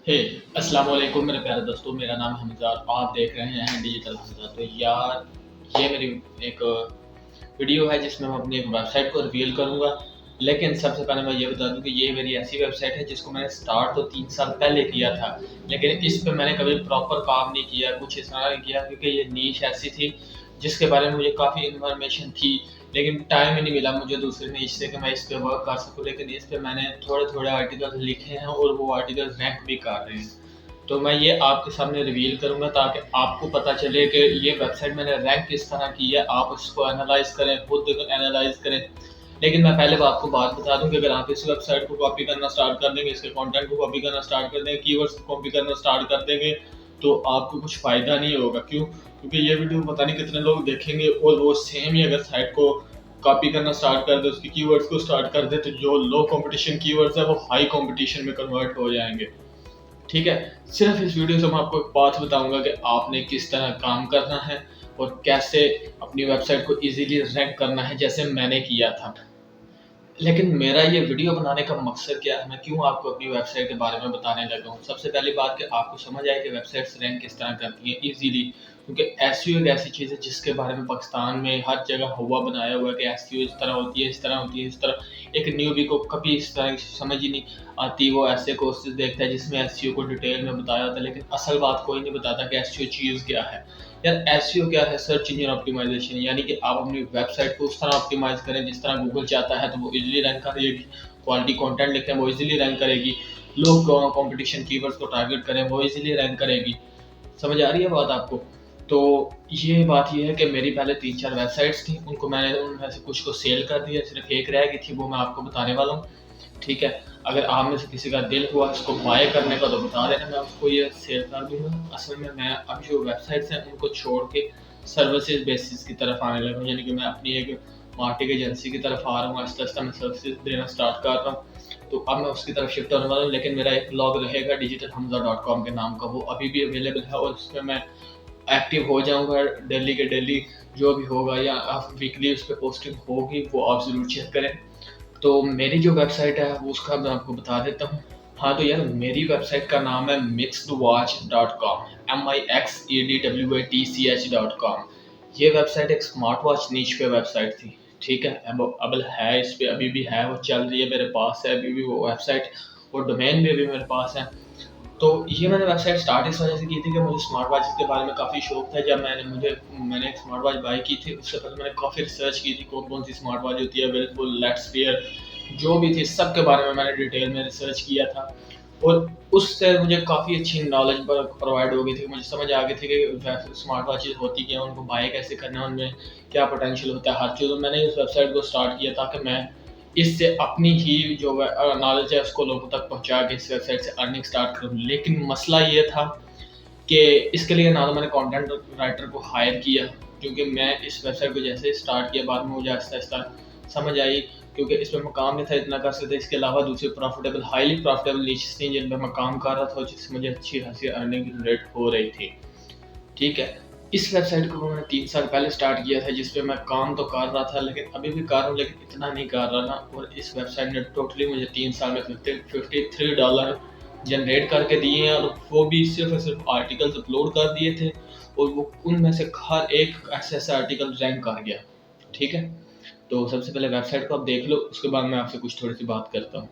हे अस्सलाम वालेकुम मेरे प्यारे दोस्तों, मेरा नाम हमज़ा और आप देख रहे हैं डिजिटल हमज़ा। तो यार ये मेरी एक वीडियो है जिसमें मैं अपनी एक वेबसाइट को रिवील करूँगा। लेकिन सबसे पहले मैं ये बता दूँ कि ये मेरी ऐसी वेबसाइट है जिसको मैंने स्टार्ट तो 3 साल पहले किया था, लेकिन इस पे मैंने कभी प्रॉपर काम नहीं किया, कुछ इस तरह नहीं किया क्योंकि ये नीश ऐसी थी जिसके बारे में मुझे काफ़ी इन्फॉर्मेशन थी, लेकिन टाइम ही नहीं मिला मुझे दूसरे नीश से कि मैं इस पे वर्क कर सकूँ। लेकिन इस पे मैंने थोड़े-थोड़े आर्टिकल्स लिखे हैं और वो आर्टिकल्स रैंक भी कर रहे हैं। तो मैं ये आपके सामने रिवील करूँगा ताकि आपको पता चले कि ये वेबसाइट मैंने रैंक किस तरह की है, आप उसको एनालाइज़ करें, खुद एनालाइज़ करें। लेकिन मैं पहले आपको बात बता दूँ कि अगर आप इस वेबसाइट को कॉपी करना स्टार्ट कर देंगे, इसके कंटेंट को कॉपी करना स्टार्ट कर देंगे, कीवर्ड्स को कॉपी करना स्टार्ट कर देंगे, तो आपको कुछ फ़ायदा नहीं होगा। क्यों? क्योंकि ये वीडियो पता नहीं कितने लोग देखेंगे और वो सेम ही अगर साइट को कॉपी करना स्टार्ट कर दे, उसके कीवर्ड्स को स्टार्ट कर दे, तो जो लो कॉम्पिटिशन कीवर्ड्स है वो हाई कॉम्पिटिशन में कन्वर्ट हो जाएँगे। ठीक है? सिर्फ़ इस वीडियो से मैं आपको एक बात बताऊँगा कि आपने किस तरह काम करना है और कैसे अपनी वेबसाइट को ईज़िली रैंक करना है जैसे मैंने किया था। लेकिन मेरा ये वीडियो बनाने का मकसद क्या है, मैं क्यों आपको अपनी वेबसाइट के बारे में बताने लगा हूँ। सबसे पहली बात कि आपको समझ आए कि वेबसाइट्स रैंक किस तरह करती हैं ईज़िली, क्योंकि एसईओ एक ऐसी चीज़ है जिसके बारे में पाकिस्तान में हर जगह हुआ बनाया हुआ है कि एसईओ इस तरह होती है, इस तरह होती है, इस तरह। एक न्यूबी को कभी इस तरह की समझ ही नहीं आती, वो ऐसे कोर्सेज़ देखता है जिसमें एसईओ को डिटेल में बताया होता है, लेकिन असल बात कोई नहीं बताता कि एसईओ चीज़ क्या है। यार एसईओ क्या है? सर्च इंजन ऑप्टिमाइजेशन, यानी कि आप अपनी वेबसाइट को उस तरह ऑप्टिमाइज़ करें जिस तरह गूगल चाहता है, तो वो इज़िली रैंक करेगी। क्वालिटी कंटेंट लिखें, वो इज़िली रैंक करेगी। लोग कंपटीशन कीवर्ड्स को टारगेट करें, वो इज़िली रैंक करेगी। समझ आ रही है बात आपको? तो ये बात ये है कि मेरी पहले 3-4 वेबसाइट्स थी, उनको मैंने उनमें से कुछ को सेल कर दिया, सिर्फ़ एक रह गई थी, वो मैं आपको बताने वाला हूँ। ठीक है? अगर आप में से किसी का दिल हुआ इसको बाय करने का तो बता देना, मैं उसको ये सेल कर दूँगा। असल में मैं अब जो वेबसाइट्स हैं उनको छोड़ के सर्विसेज़ बेसिस की तरफ आने लगा हूँ, यानी कि मैं अपनी एक मार्केटिंग एजेंसी की तरफ आ रहा हूँ, आहिस्ता-आहिस्ता मैं सर्विसेज़ देना स्टार्ट कर रहा हूँ। तो अब मैं उसकी तरफ शिफ्ट होने वाला हूँ, लेकिन मेरा एक ब्लॉग रहेगा digitalhamza.com के नाम का, वो अभी भी अवेलेबल है और उसमें मैं एक्टिव हो जाऊँगा डेली के डेली। जो भी होगा या वीकली उस पे पोस्टिंग होगी, वो आप ज़रूर चेक करें। तो मेरी जो वेबसाइट है वो उसका मैं आपको बता देता हूँ। हाँ, तो यार मेरी वेबसाइट का नाम है mixedwatch.com, mixedwatch.com। ये वेबसाइट एक स्मार्ट वॉच नीश पे वेबसाइट थी, ठीक है? अवेलेबल है, इस पे अभी भी है, वो चल रही है, मेरे पास है अभी भी वो वेबसाइट, वो डोमेन भी अभी मेरे पास है। तो ये मैंने वेबसाइट स्टार्ट इस वजह से की थी कि मुझे स्मार्ट वॉचेस के बारे में काफ़ी शौक था। जब मैंने एक स्मार्ट वॉच बाय की थी, उससे पहले मैंने काफ़ी रिसर्च की थी कौन-कौन सी स्मार्ट वॉच होती है, व्हिर्लपूल, लेट्स वेयर, जो भी थी सब के बारे में मैंने डिटेल में रिसर्च किया था और उससे मुझे काफ़ी अच्छी नॉलेज प्रोवाइड हो गई थी। मुझे समझ आ गई थी कि स्मार्ट वॉचेस होती क्या हैं, उनको बाय कैसे करना है, उनमें क्या पोटेंशियल होता है, हर चीज़। मैंने इस वेबसाइट को स्टार्ट किया ताकि मैं इससे अपनी ही जो नॉलेज है उसको लोगों तक पहुँचा के इस वेबसाइट से अर्निंग स्टार्ट करूँ। लेकिन मसला ये था कि इसके लिए ना तो मैंने कंटेंट राइटर को हायर किया, क्योंकि मैं इस वेबसाइट को जैसे ही स्टार्ट किया बाद में मुझे आहिस्ता-आहिस्ता समझ आई, क्योंकि इसमें मैं काम नहीं था इतना कर सकता। इसके अलावा दूसरी हाईली प्रॉफिटेबल नीशेज़ थी जिन पे मैं काम कर रहा था और जिससे मुझे अच्छी खासी अर्निंग जनरेट हो रही थी। ठीक है? इस वेबसाइट को मैंने 3 साल पहले स्टार्ट किया था, जिस पे मैं काम तो कर रहा था, लेकिन अभी भी कर रहा हूँ, लेकिन इतना नहीं कर रहा ना। और इस वेबसाइट ने टोटली मुझे 3 साल में $53 जनरेट करके दिए हैं, और वो भी सिर्फ़ और सिर्फ़ आर्टिकल्स अपलोड कर दिए थे और वो उनमें से हर एक ऐसा-ऐसा आर्टिकल रैंक कर गया। ठीक है? तो सबसे पहले वेबसाइट को आप देख लो, उसके बाद मैं आपसे कुछ थोड़ी-सी बात करता हूँ।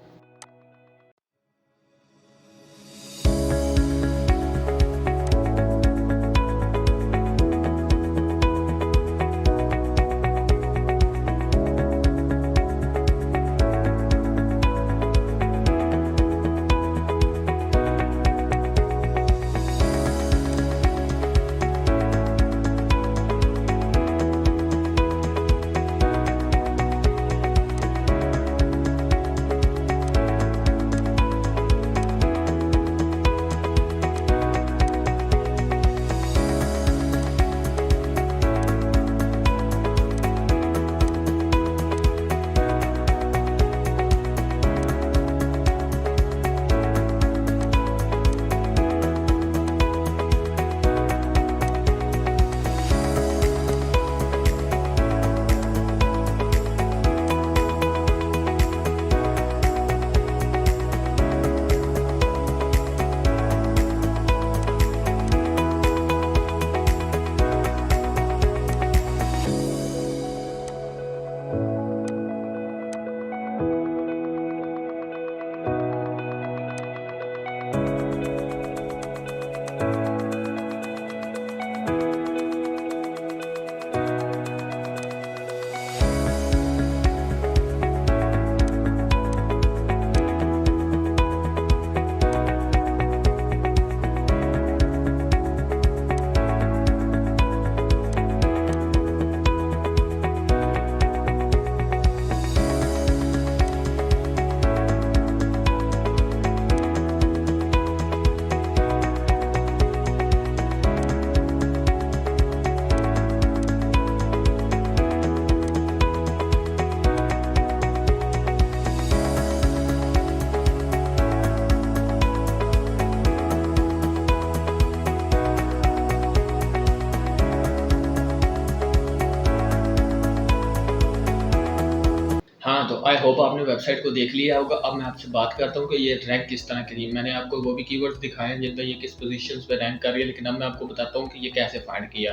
हाँ, तो आई होप आपने वेबसाइट को देख लिया होगा। अब मैं आपसे बात करता हूँ कि ये रैंक किस तरह की थी। मैंने आपको वो भी कीवर्ड्स दिखाए हैं जिनमें ये किस पोजीशंस पे रैंक कर रही है, लेकिन अब मैं आपको बताता हूँ कि ये कैसे फाइंड किया।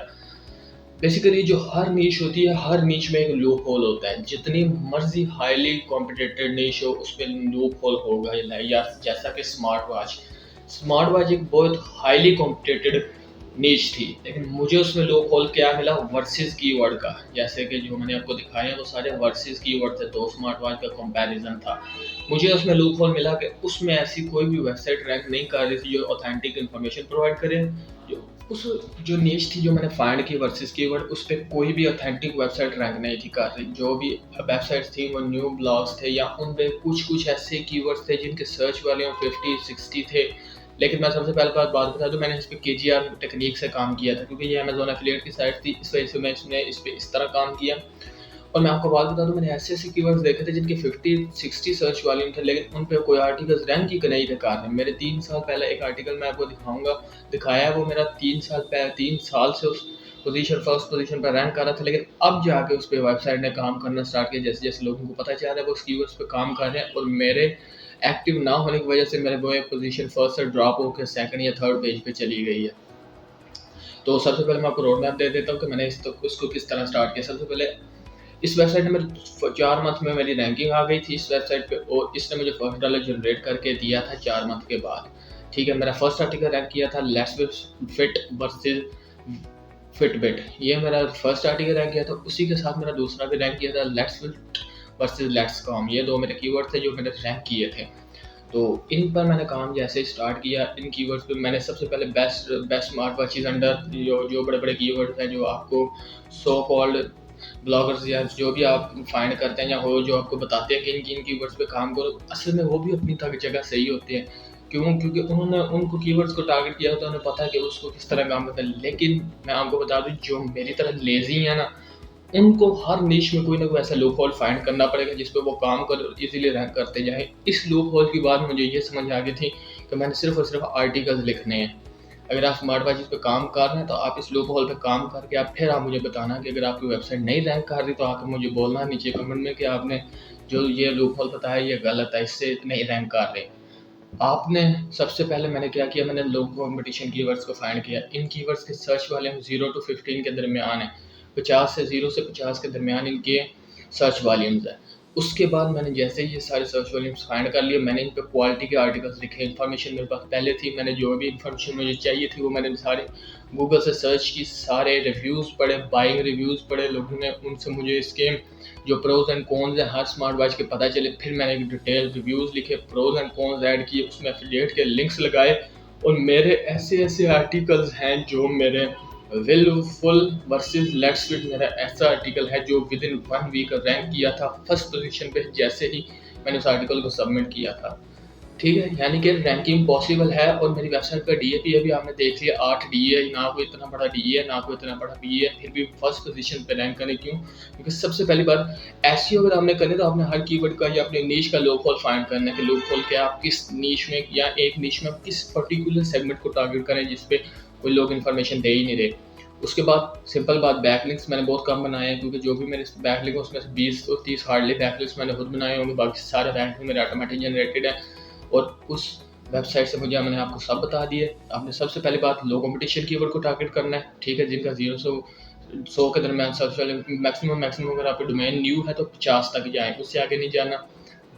बेसिकली जो हर नीश होती है, हर नीश में एक लूप होल होता है। जितनी मर्जी हाईली कॉम्पिटिटेड नीश हो, उसमें लूप होल होगा या जैसा कि स्मार्ट वॉच एक बहुत हाईली कॉम्पिटिटेड नीश थी, लेकिन मुझे उसमें लूप होल क्या मिला, वर्सेस कीवर्ड का। जैसे कि जो मैंने आपको दिखाए हैं वो सारे वर्सेस कीवर्ड थे, तो स्मार्ट वॉच का कंपैरिजन था। मुझे उसमें लूप होल मिला कि उसमें ऐसी कोई भी वेबसाइट रैंक नहीं कर रही थी जो ऑथेंटिक इन्फॉर्मेशन प्रोवाइड करे। जो उस जो नीश थी जो मैंने फाइंड की वर्सेस कीवर्ड, उस पर कोई भी ऑथेंटिक वेबसाइट रैंक नहीं थी कर रही। जो भी वेबसाइट्स थी वो न्यू ब्लॉग्स थे, या उन पे कुछ ऐसे कीवर्ड्स थे जिनके सर्च वैल्यू 50-60 थे। लेकिन मैं सबसे पहले बात बता दूं, मैंने इस पर KGR टेक्निक से काम किया था, क्योंकि ये अमेजोन एफिलिएट की साइट थी, इस वजह से मैं इसमें इस पर इस तरह काम किया। और मैं आपको बात बता दूं, मैंने ऐसे कीवर्ड्स देखे थे जिनके 50-60 सर्च वॉल्यूम थे, लेकिन उन पे कोई आर्टिकल्स रैंक ही नहीं थे कर रहे। मेरे 3 साल पहले एक आर्टिकल मैं आपको दिखाया है, वो मेरा 3 साल से उस फर्स्ट पोजीशन पर रैंक कर रहा था, लेकिन अब जाके उस पर वेबसाइट ने काम करना स्टार्ट किया। जैसे जैसे लोगों को पता चल रहा है वो उस कीवर्ड्स पे काम कर रहे हैं, और मेरे एक्टिव ना होने की वजह से मेरे वो पोजीशन फर्स्ट से ड्रॉप होकर सेकंड या थर्ड पेज पे चली गई है। तो सबसे पहले मैं आपको रोड मैप दे देता हूँ कि मैंने उसको किस तरह स्टार्ट किया। सबसे पहले इस वेबसाइट में मेरे 4 मंथ में मेरी रैंकिंग आ गई थी इस वेबसाइट पे, और इसने मुझे $1 जनरेट करके दिया था 4 मंथ के बाद। ठीक है, मेरा फर्स्ट आर्टिकल रैंक किया था लेट्स फिट वर्सेस फिटबिट, ये मेरा फर्स्ट आर्टिकल रैंक किया था। उसी के साथ मेरा दूसरा भी रैंक किया था let's fit versus let's com. ये दो मेरे कीवर्ड थे जो मैंने रैंक किए थे। तो इन पर मैंने काम जैसे स्टार्ट किया, इन कीवर्ड्स पे मैंने सबसे पहले बेस्ट स्मार्ट वॉचेज अंडर जो बड़े बड़े कीवर्ड्स हैं जो आपको सो कॉल्ड ब्लॉगर्स या जो भी आप फाइंड करते हैं या हो जो आपको बताते हैं कि इन कीवर्ड्स पे काम करो, असल में वो भी अपनी जगह सही होते हैं। क्योंकि उन्होंने उनको कीवर्ड्स को टारगेट किया होता है, उन्हें पता है कि उसको किस तरह काम करता है। लेकिन मैं आपको बता दूं, जो मेरी तरह लेजी है ना, उनको हर निश में कोई ना कोई ऐसा लूप होल फाइंड करना पड़ेगा जिस पे वो काम कर इजीली रैंक करते जाएं। इस लूप होल की बात मुझे ये समझ आ गई थी कि मैंने सिर्फ और सिर्फ आर्टिकल्स लिखने हैं। अगर आप स्मार्ट वॉच पे काम कर रहे हैं तो आप इस लूप होल पे काम करके आप मुझे बताना कि अगर आपकी वेबसाइट नहीं रैंक कर रही, तो आकर मुझे बोलना नीचे कमेंट में कि आपने जो ये लूप होल बताया ये गलत है, इससे नहीं रैंक कर रहे। आपने सबसे पहले मैंने क्या किया, मैंने लो कॉम्पिटिशन कीवर्ड्स को फाइंड किया। इन कीवर्ड्स के सर्च वाले 0 to 15 के दरमियान है, 0 से 50 के दरमियान इनके सर्च वॉल्यूम्स है। उसके बाद मैंने जैसे ही ये सारे सर्च वॉल्यूम्स फाइंड कर लिए, मैंने इन पर क्वालिटी के आर्टिकल्स लिखे। इन्फॉर्मेशन मेरे पास पहले थी, मैंने जो भी इन्फॉर्मेशन मुझे चाहिए थी वो मैंने सारे गूगल से सर्च की, सारे रिव्यूज़ पढ़े, बाइंग रिव्यूज़ पढ़े लोगों ने, उनसे मुझे इसके जो प्रोज एंड कॉन्स हैं हर स्मार्ट वॉच के पता चले। फिर मैंने एक डिटेल रिव्यूज़ लिखे, प्रोज एंड कॉन्स ऐड किए, उसमें एफिलिएट के लिंक्स लगाए। और मेरे ऐसे आर्टिकल्स हैं जो मेरे विलफुल वर्सेस लेट्स फिट, मेरा ऐसा आर्टिकल है जो विद इन 1 वीक रैंक किया था फर्स्ट पोजीशन पे जैसे ही मैंने उस आर्टिकल को सबमिट किया था। ठीक है, यानी कि रैंकिंग पॉसिबल है। और मेरी वेबसाइट का DA अभी आपने देख लिया 8 DA, ना कोई इतना बड़ा DA है ना कोई इतना बड़ा BA है, फिर भी फर्स्ट पोजीशन पे रैंक करें। क्यों? क्योंकि सबसे पहली बात, एसईओ अगर आपने करनी तो आपने हर कीवर्ड का या अपने नीश का लूप होल फाइंड करना है कि लूप होल क्या, आप किस नीश में या एक नीश में किस पर्टिकुलर सेगमेंट को टारगेट करें जिसपे कोई लोग इन्फॉर्मेशन दे ही नहीं रहे। उसके बाद सिंपल बात, बैकलिंक्स मैंने बहुत कम बनाए हैं, क्योंकि जो भी मेरे बैकलिंक है उसमें से 20 और 30 हार्डली बैकलिंक्स मैंने खुद बनाए होंगे, बाकी सारे बैकलिंक मेरे ऑटोमेटिक जनरेटेड है। और उस वेबसाइट से मैंने आपको सब बता दिए। आपने सबसे पहली बात लो कॉम्पिटिशन कीवर्ड को टारगेट करना है, ठीक है, जिनका 0 से 100 के दरमियान सबसे पहले मैक्सिमम अगर आपका डोमेन न्यू है तो 50 तक जाएँ, उससे आगे नहीं जाना।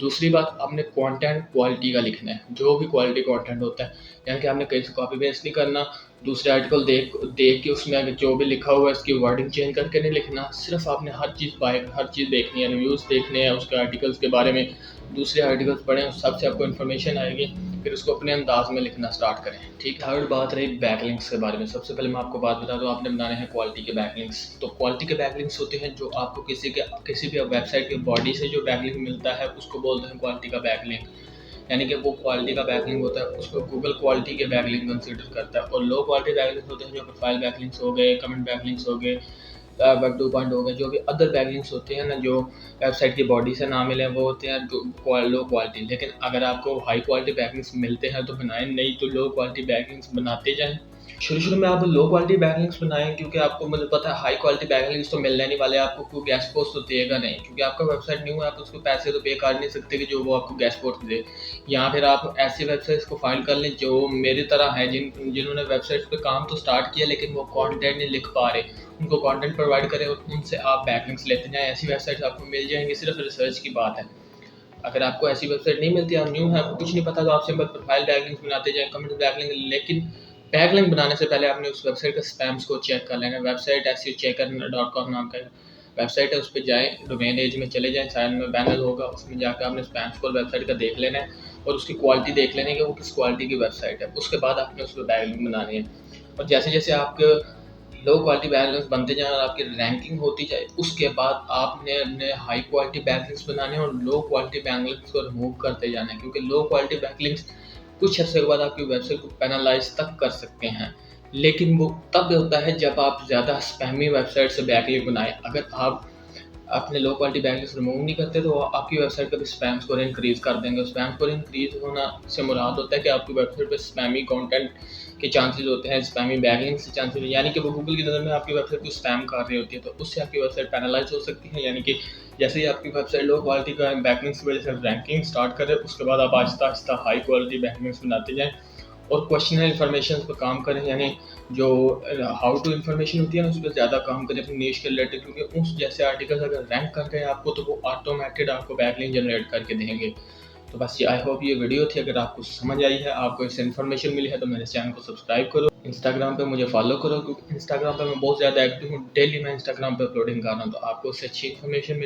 दूसरी बात, आपने कंटेंट क्वालिटी का लिखना है, जो भी क्वालिटी कंटेंट होता है, यानी कि आपने कहीं से कॉपी पेस्ट नहीं करना, दूसरे आर्टिकल देख देख के उसमें जो भी लिखा हुआ है उसकी वर्डिंग चेंज करके नहीं लिखना। सिर्फ आपने हर चीज़ देखनी है, रिव्यूज़ देखने हैं उसके आर्टिकल्स के बारे में, दूसरे आर्टिकल्स पढ़ें, उस सबसे आपको इन्फॉर्मेशन आएगी, फिर उसको अपने अंदाज में लिखना स्टार्ट करें। ठीक, थर्ड बात रही बैकलिंक्स के बारे में। सबसे पहले मैं आपको बात बता दूं, आपने बनाने हैं क्वालिटी के बैकलिंक्स। तो क्वालिटी के बैकलिंक्स होते हैं जो आपको किसी भी वेबसाइट के बॉडी से जो बैकलिंक मिलता है उसको बोलते हैं क्वालिटी का बैकलिंक। यानी कि वो क्वालिटी का बैकलिंक होता है, उसको गूगल क्वालिटी के बैकलिंक कंसिडर करता है। और लो क्वालिटी बैकलिंक्स होते हैं जो प्रोफाइल बैकलिंक्स हो गए, कमेंट बैकलिंक्स हो गए, वेब 2 पॉइंट हो गए, जो भी अदर बैकलिंक्स होते हैं ना जो वेबसाइट की बॉडी से ना मिले, वो होते हैं लो क्वालिटी। लेकिन अगर आपको हाई क्वालिटी बैकलिंक्स मिलते हैं तो बनाएं, नहीं तो लो क्वालिटी बैकलिंक्स बनाते जाएं। शुरू में आप लो क्वालिटी बैकलिंक्स बनाएं, क्योंकि आपको मुझे पता है हाई क्वालिटी बैकलिंक्स तो मिलने नहीं वाले, आपको कोई गेस्ट पोस्ट तो देगा नहीं, क्योंकि आपका वेबसाइट न्यू है, आप उसको पैसे तो पे कर नहीं सकते कि जो वो आपको गेस्ट पोस्ट दे। या फिर आप ऐसी वेबसाइट्स को फाइंड कर लें जो मेरी तरह है, जिन्होंने वेबसाइट्स पे काम तो स्टार्ट किया लेकिन वो कंटेंट नहीं लिख पा रहे, उनको कंटेंट प्रोवाइड करें और उनसे आप बैकलिंक्स लेते जाएं। ऐसी वेबसाइट्स आपको मिल जाएंगी, सिर्फ रिसर्च की बात है। अगर आपको ऐसी वेबसाइट नहीं मिलती, आप न्यू है, आपको कुछ नहीं पता, तो आप सिंपल प्रोफाइल बैकलिंक्स बनाते जाएं, कमेंट बैकलिंक। लेकिन बैकलिंक बनाने से पहले आपने उस वेबसाइट का स्पैम्स को चेक कर लेना। वेबसाइट SEOchecker.com नाम का वेबसाइट है, उस पर जाएँ, डोमेन एज में चले जाएँ, साइड में बैनर होगा, उसमें जाकर आपने स्पैम स्कोर वेबसाइट का देख लेना है और उसकी क्वालिटी देख लेना है कि वो किस क्वालिटी की वेबसाइट है। उसके बाद आपने उस पर बैकलिंक बनानी है। और जैसे जैसे आपके लो क्वालिटी बैकलिंक्स बनते जाएं और आपकी रैंकिंग होती जाए, उसके बाद आपने अपने हाई क्वालिटी बैकलिंक्स बनाने हैं और लो क्वालिटी बैकलिंक्स को रिमूव करते जाना है, क्योंकि लो क्वालिटी बैकलिंक्स कुछ अर्से के बाद आपकी वेबसाइट को पेनलाइज तक कर सकते हैं। लेकिन वो तब होता है जब आप ज़्यादा स्पैमी वेबसाइट से बैकलिंक बनाएं। अगर आप अपने लो क्वालिटी बैकलिंक्स रिमूव नहीं करते तो आपकी वेबसाइट का भी स्पैम स्कोर इंक्रीज कर देंगे। स्पैम स्कोर इंक्रीज होना से मुराद होता है कि आपकी वेबसाइट पे स्पैमी कंटेंट के चांसेस होते हैं, स्पैमी बैकलिंक्स के चांसेस, यानी कि वो गूगल की नज़र में आपकी वेबसाइट को स्पैम कर रही होती है, तो उससे आपकी वेबसाइट पैनलाइज हो सकती है। यानी कि जैसे ही आपकी वेबसाइट लो क्वालिटी का बैकलिंक्स की वजह से रैंकिंग स्टार्ट करे, उसके बाद आप Aahista Aahista high quality backlinks बनाते जाएँ और क्वेश्चनल इन्फॉर्मेशन पर काम करें, यानी जो हाउ टू इन्फॉर्मेशन होती है ना, उस पर ज़्यादा काम करें अपनी नीश के रिलेटेड, क्योंकि उस जैसे आर्टिकल्स अगर रैंक कर गए आपको तो वो ऑटोमेटेड आपको बैकलिंक जनरेट करके देंगे। तो बस ये, आई होप ये वीडियो थी, अगर आपको समझ आई है, आपको इससे इन्फॉर्मेशन मिली है, तो मेरे चैनल को सब्सक्राइब करो, इंस्टाग्राम पे मुझे फॉलो करो, क्योंकि इंस्टाग्राम पे मैं बहुत ज़्यादा एक्टिव हूँ, डेली मैं इंस्टाग्राम पे अपलोडिंग कर रहा हूँ, तो आपको उससे अच्छी इन्फॉर्मेशन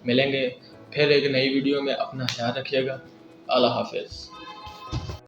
मिलेंगे। फिर एक नई वीडियो में, अपना ख्याल रखिएगा। अल्लाह हाफिज़।